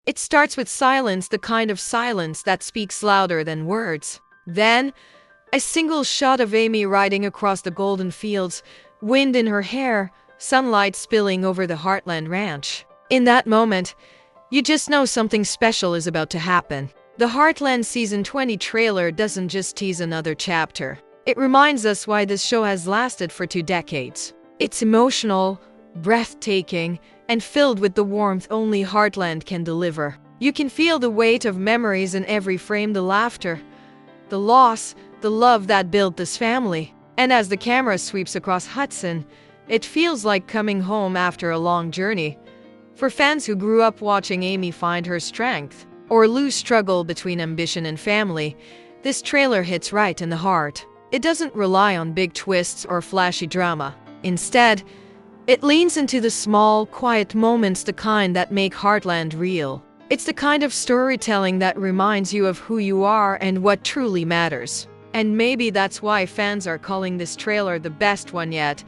It starts with silence, the kind of silence that speaks louder than words. Then, a single shot of Amy riding across the golden fields, wind in her hair, sunlight spilling over the Heartland ranch. In that moment, you just know something special is about to happen. The Heartland Season 20 trailer doesn't just tease another chapter. It reminds us why this show has lasted for 2 decades. It's emotional, breathtaking, and filled with the warmth only Heartland can deliver. You can feel the weight of memories in every frame, the laughter, the loss, the love that built this family. And as the camera sweeps across Hudson, it feels like coming home after a long journey. For fans who grew up watching Amy find her strength, or lose struggle between ambition and family, this trailer hits right in the heart. It doesn't rely on big twists or flashy drama. Instead, it leans into the small, quiet moments, the kind that make Heartland real. It's the kind of storytelling that reminds you of who you are and what truly matters. And maybe that's why fans are calling this trailer the best one yet,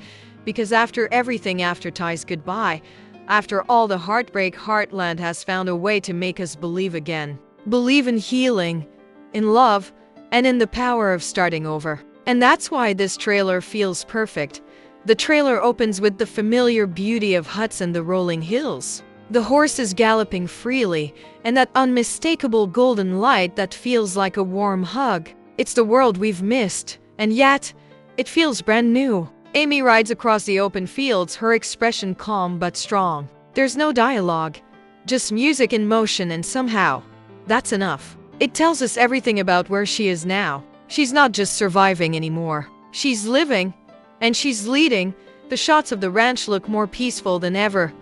because after everything, after Ty's goodbye, after all the heartbreak, Heartland has found a way to make us believe again. Believe in healing, in love, and in the power of starting over. And that's why this trailer feels perfect. The trailer opens with the familiar beauty of Hudson, the rolling hills, the horses galloping freely, and that unmistakable golden light that feels like a warm hug. It's the world we've missed, and yet, it feels brand new. Amy rides across the open fields, her expression calm but strong. There's no dialogue, just music in motion, and somehow, that's enough. It tells us everything about where she is now. She's not just surviving anymore. She's living, and she's leading. The shots of the ranch look more peaceful than ever,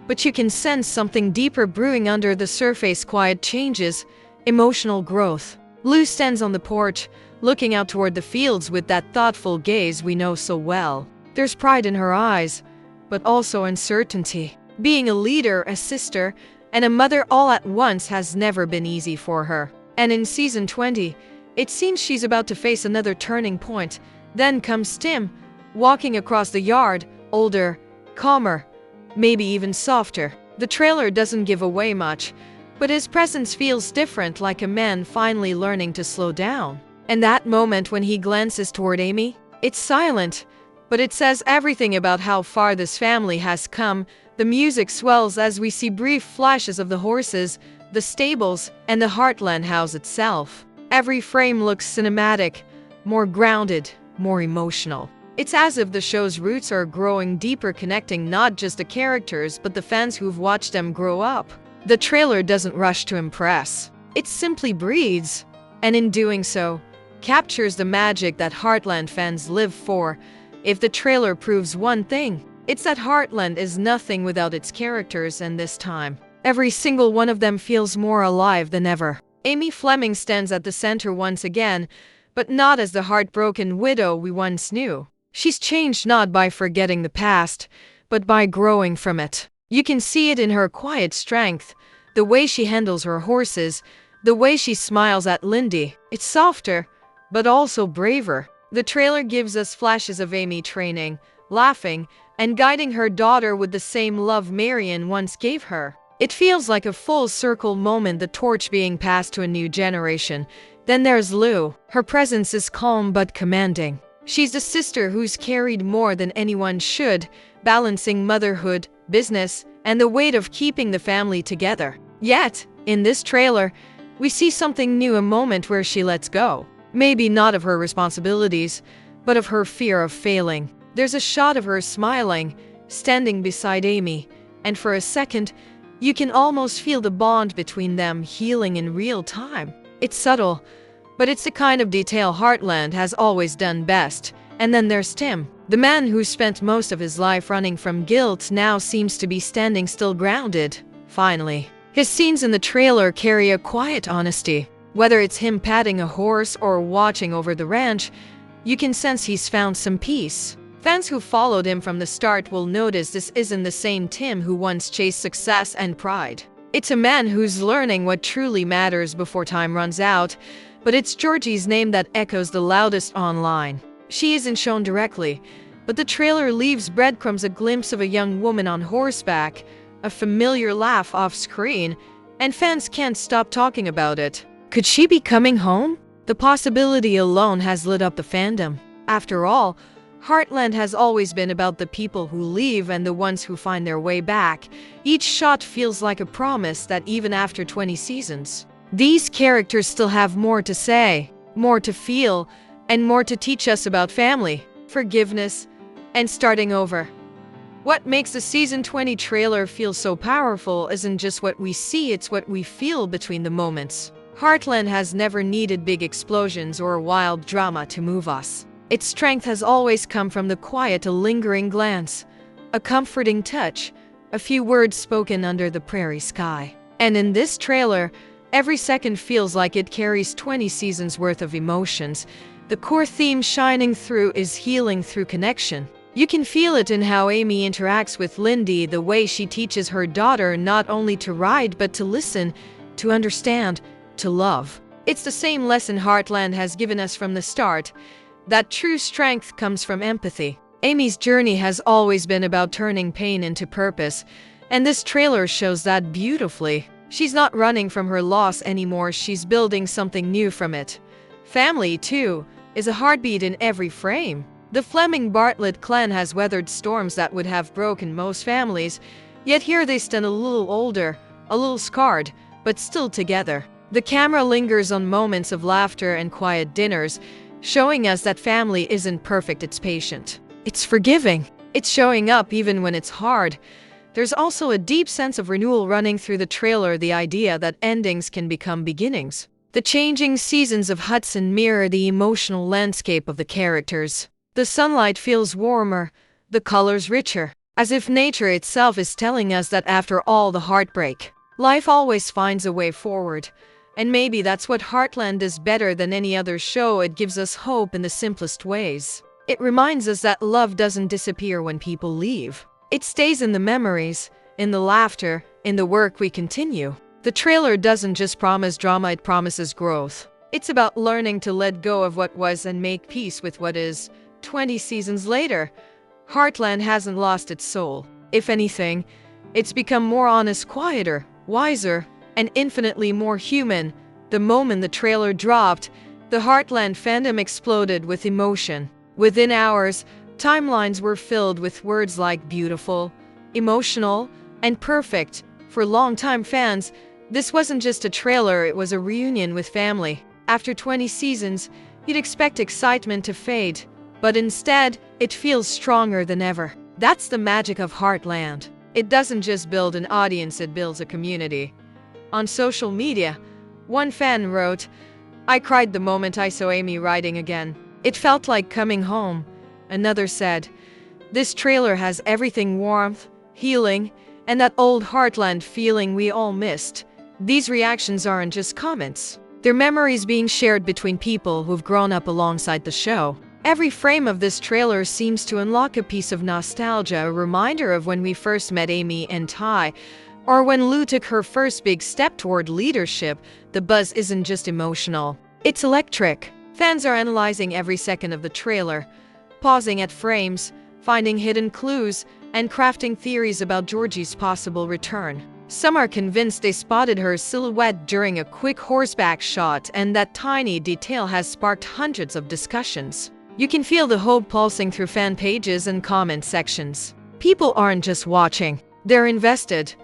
but you can sense something deeper brewing under the surface, quiet changes, emotional growth. Lou stands on the porch, looking out toward the fields with that thoughtful gaze we know so well. There's pride in her eyes, but also uncertainty. Being a leader, a sister, and a mother all at once has never been easy for her. And in Season 20, it seems she's about to face another turning point. Then comes Tim, walking across the yard, older, calmer, maybe even softer. The trailer doesn't give away much, but his presence feels different, like a man finally learning to slow down. And that moment when he glances toward Amy, it's silent, but it says everything about how far this family has come. The music swells as we see brief flashes of the horses, the stables, and the Heartland house itself. Every frame looks cinematic, more grounded, more emotional. It's as if the show's roots are growing deeper, connecting not just the characters but the fans who've watched them grow up. The trailer doesn't rush to impress. It simply breathes, and in doing so, captures the magic that Heartland fans live for. If the trailer proves one thing, it's that Heartland is nothing without its characters, and this time, every single one of them feels more alive than ever. Amy Fleming stands at the center once again, but not as the heartbroken widow we once knew. She's changed not by forgetting the past, but by growing from it. You can see it in her quiet strength, the way she handles her horses, the way she smiles at Lindy. It's softer, but also braver. The trailer gives us flashes of Amy training, laughing, and guiding her daughter with the same love Marion once gave her. It feels like a full circle moment, the torch being passed to a new generation. Then there's Lou. Her presence is calm but commanding. She's the sister who's carried more than anyone should, balancing motherhood, business, and the weight of keeping the family together. Yet, in this trailer, we see something new, a moment where she lets go. Maybe not of her responsibilities, but of her fear of failing. There's a shot of her smiling, standing beside Amy, and for a second, you can almost feel the bond between them healing in real time. It's subtle, but it's the kind of detail Heartland has always done best. And then there's Tim. The man who spent most of his life running from guilt now seems to be standing still, grounded, finally. His scenes in the trailer carry a quiet honesty. Whether it's him patting a horse or watching over the ranch, you can sense he's found some peace. Fans who followed him from the start will notice this isn't the same Tim who once chased success and pride. It's a man who's learning what truly matters before time runs out, but it's Georgie's name that echoes the loudest online. She isn't shown directly, but the trailer leaves breadcrumbs, a glimpse of a young woman on horseback, a familiar laugh off screen, and fans can't stop talking about it. Could she be coming home? The possibility alone has lit up the fandom. After all, Heartland has always been about the people who leave and the ones who find their way back. Each shot feels like a promise that even after 20 seasons, these characters still have more to say, more to feel, and more to teach us about family, forgiveness, and starting over. What makes the season 20 trailer feel so powerful isn't just what we see, it's what we feel between the moments. Heartland has never needed big explosions or wild drama to move us. Its strength has always come from the quiet, a lingering glance, a comforting touch, a few words spoken under the prairie sky. And in this trailer, every second feels like it carries 20 seasons worth of emotions. The core theme shining through is healing through connection. You can feel it in how Amy interacts with Lindy, the way she teaches her daughter not only to ride but to listen, to understand, to love. It's the same lesson Heartland has given us from the start, that true strength comes from empathy. Amy's journey has always been about turning pain into purpose, and this trailer shows that beautifully. She's not running from her loss anymore, she's building something new from it. Family, too, is a heartbeat in every frame. The Fleming Bartlett clan has weathered storms that would have broken most families, yet here they stand a little older, a little scarred, but still together. The camera lingers on moments of laughter and quiet dinners, showing us that family isn't perfect, it's patient. It's forgiving. It's showing up even when it's hard. There's also a deep sense of renewal running through the trailer, the idea that endings can become beginnings. The changing seasons of Hudson mirror the emotional landscape of the characters. The sunlight feels warmer, the colors richer, as if nature itself is telling us that after all the heartbreak, life always finds a way forward. And maybe that's what Heartland does better than any other show. It gives us hope in the simplest ways. It reminds us that love doesn't disappear when people leave. It stays in the memories, in the laughter, in the work we continue. The trailer doesn't just promise drama, it promises growth. It's about learning to let go of what was and make peace with what is. 20 seasons later, Heartland hasn't lost its soul. If anything, it's become more honest, quieter, wiser, and infinitely more human. The moment the trailer dropped, the Heartland fandom exploded with emotion. Within hours, timelines were filled with words like beautiful, emotional, and perfect. For longtime fans, this wasn't just a trailer, it was a reunion with family. After 20 seasons, you'd expect excitement to fade, but instead, it feels stronger than ever. That's the magic of Heartland. It doesn't just build an audience, it builds a community. On social media, one fan wrote, "I cried the moment I saw Amy riding again. It felt like coming home." Another said, "This trailer has everything: warmth, healing, and that old Heartland feeling we all missed." These reactions aren't just comments. They're memories being shared between people who've grown up alongside the show. Every frame of this trailer seems to unlock a piece of nostalgia, a reminder of when we first met Amy and Ty, or when Lou took her first big step toward leadership. The buzz isn't just emotional, it's electric. Fans are analyzing every second of the trailer, pausing at frames, finding hidden clues, and crafting theories about Georgie's possible return. Some are convinced they spotted her silhouette during a quick horseback shot, and that tiny detail has sparked hundreds of discussions. You can feel the hope pulsing through fan pages and comment sections. People aren't just watching, they're invested.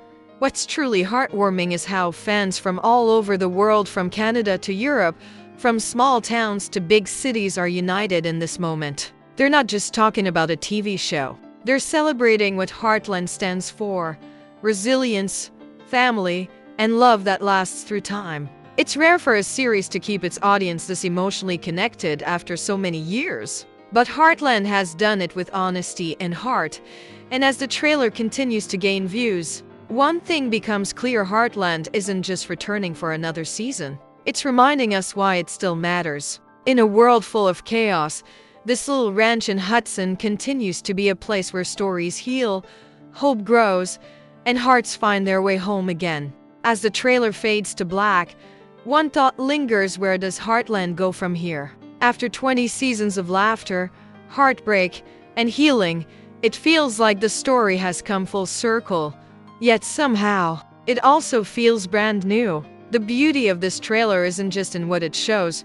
What's truly heartwarming is how fans from all over the world, from Canada to Europe, from small towns to big cities, are united in this moment. They're not just talking about a TV show. They're celebrating what Heartland stands for: resilience, family, and love that lasts through time. It's rare for a series to keep its audience this emotionally connected after so many years. But Heartland has done it with honesty and heart, and as the trailer continues to gain views, one thing becomes clear: Heartland isn't just returning for another season. It's reminding us why it still matters. In a world full of chaos, this little ranch in Hudson continues to be a place where stories heal, hope grows, and hearts find their way home again. As the trailer fades to black, one thought lingers: where does Heartland go from here? After 20 seasons of laughter, heartbreak, and healing, it feels like the story has come full circle. Yet somehow, it also feels brand new. The beauty of this trailer isn't just in what it shows,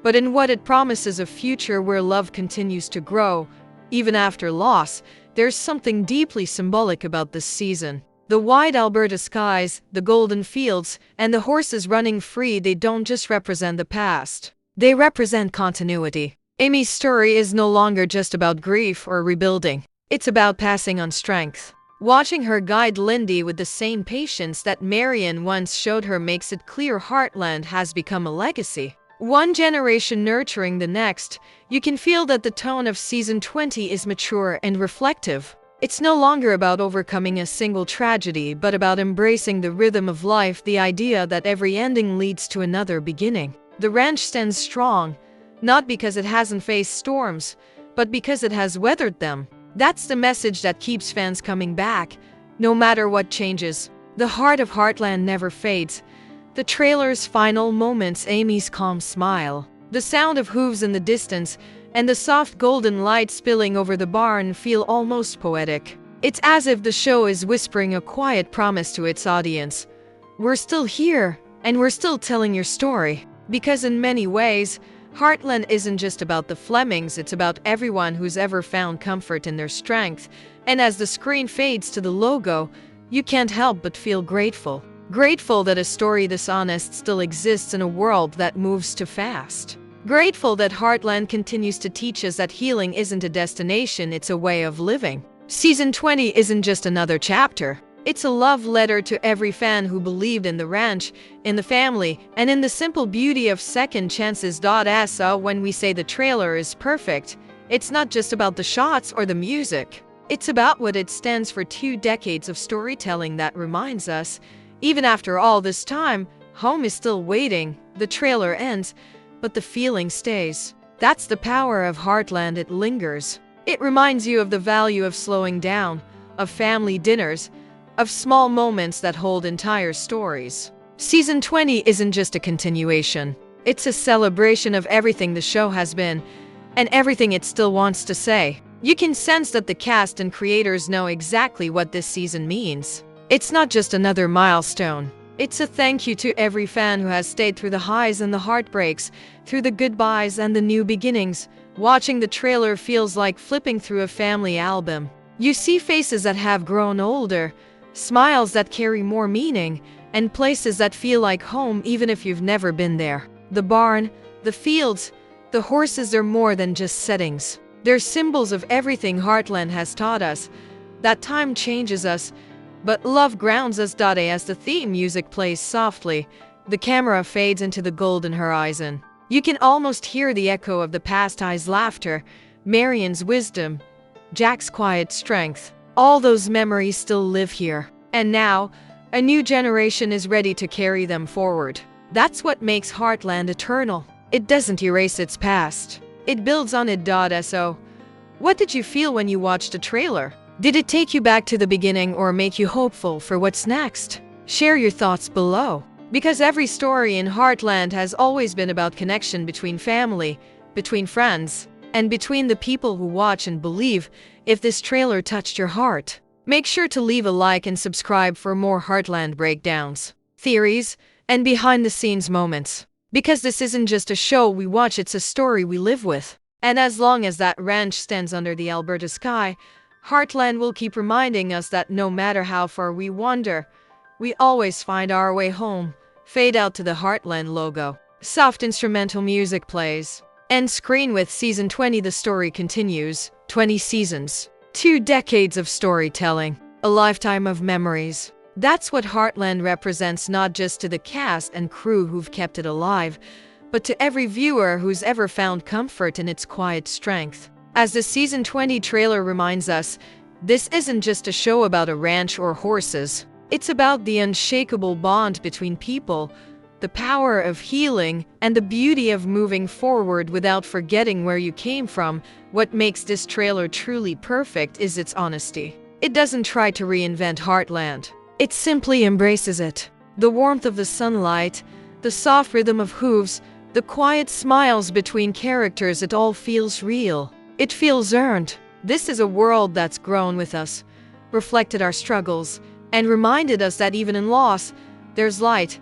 but in what it promises: a future where love continues to grow, even after loss. There's something deeply symbolic about this season. The wide Alberta skies, the golden fields, and the horses running free, they don't just represent the past. They represent continuity. Amy's story is no longer just about grief or rebuilding. It's about passing on strength. Watching her guide Lindy with the same patience that Marion once showed her makes it clear Heartland has become a legacy. One generation nurturing the next. You can feel that the tone of season 20 is mature and reflective. It's no longer about overcoming a single tragedy, but about embracing the rhythm of life, the idea that every ending leads to another beginning. The ranch stands strong, not because it hasn't faced storms, but because it has weathered them. That's the message that keeps fans coming back, no matter what changes. The heart of Heartland never fades. The trailer's final moments, Amy's calm smile, the sound of hooves in the distance, and the soft golden light spilling over the barn feel almost poetic. It's as if the show is whispering a quiet promise to its audience. We're still here, and we're still telling your story. Because in many ways, Heartland isn't just about the Flemings, it's about everyone who's ever found comfort in their strength. And as the screen fades to the logo, you can't help but feel grateful. Grateful that a story this honest still exists in a world that moves too fast. Grateful that Heartland continues to teach us that healing isn't a destination, it's a way of living. Season 20 isn't just another chapter. It's a love letter to every fan who believed in the ranch, in the family, and in the simple beauty of second chances. So when we say the trailer is perfect, it's not just about the shots or the music. It's about what it stands for: 2 decades of storytelling that reminds us, even after all this time, home is still waiting. The trailer ends, but the feeling stays. That's the power of Heartland. It lingers. It reminds you of the value of slowing down, of family dinners, of small moments that hold entire stories. Season 20 isn't just a continuation. It's a celebration of everything the show has been, and everything it still wants to say. You can sense that the cast and creators know exactly what this season means. It's not just another milestone. It's a thank you to every fan who has stayed through the highs and the heartbreaks, through the goodbyes and the new beginnings. Watching the trailer feels like flipping through a family album. You see faces that have grown older, smiles that carry more meaning, and places that feel like home even if you've never been there. The barn, the fields, the horses are more than just settings. They're symbols of everything Heartland has taught us, that time changes us, but love grounds us. As the theme music plays softly, the camera fades into the golden horizon. You can almost hear the echo of the past: I's laughter, Marion's wisdom, Jack's quiet strength. All those memories still live here. And now, a new generation is ready to carry them forward. That's what makes Heartland eternal. It doesn't erase its past. It builds on it. So, what did you feel when you watched the trailer? Did it take you back to the beginning or make you hopeful for what's next? Share your thoughts below. Because every story in Heartland has always been about connection between family, between friends, and between the people who watch and believe. If this trailer touched your heart, make sure to leave a like and subscribe for more Heartland breakdowns, theories, and behind-the-scenes moments. Because this isn't just a show we watch, it's a story we live with. And as long as that ranch stands under the Alberta sky, Heartland will keep reminding us that no matter how far we wander, we always find our way home. Fade out to the Heartland logo. Soft instrumental music plays. End screen with season 20. The story continues. 20 seasons. 2 decades of storytelling. A lifetime of memories. That's what Heartland represents, not just to the cast and crew who've kept it alive, but to every viewer who's ever found comfort in its quiet strength. As the season 20 trailer reminds us, this isn't just a show about a ranch or horses. It's about the unshakable bond between people, the power of healing, and the beauty of moving forward without forgetting where you came from. What makes this trailer truly perfect is its honesty. It doesn't try to reinvent Heartland. It simply embraces it. The warmth of the sunlight, the soft rhythm of hooves, the quiet smiles between characters, it all feels real. It feels earned. This is a world that's grown with us, reflected our struggles, and reminded us that even in loss, there's light.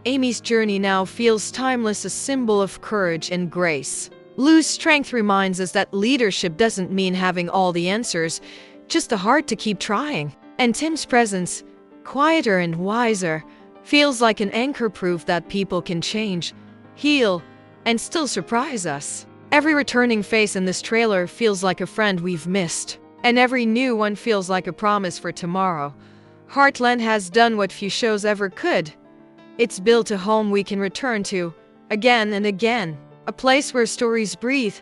Amy's journey now feels timeless, a symbol of courage and grace. Lou's strength reminds us that leadership doesn't mean having all the answers, just a heart to keep trying. And Tim's presence, quieter and wiser, feels like an anchor, proof that people can change, heal, and still surprise us. Every returning face in this trailer feels like a friend we've missed, and every new one feels like a promise for tomorrow. Heartland has done what few shows ever could. It's built a home we can return to, again and again. A place where stories breathe,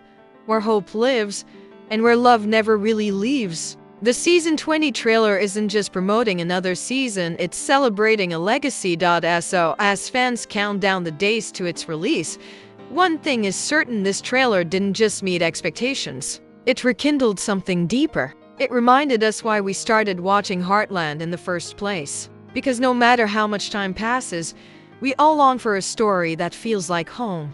where hope lives, and where love never really leaves. The Season 20 trailer isn't just promoting another season, it's celebrating a legacy. So as fans count down the days to its release, one thing is certain: this trailer didn't just meet expectations. It rekindled something deeper. It reminded us why we started watching Heartland in the first place. Because no matter how much time passes, we all long for a story that feels like home.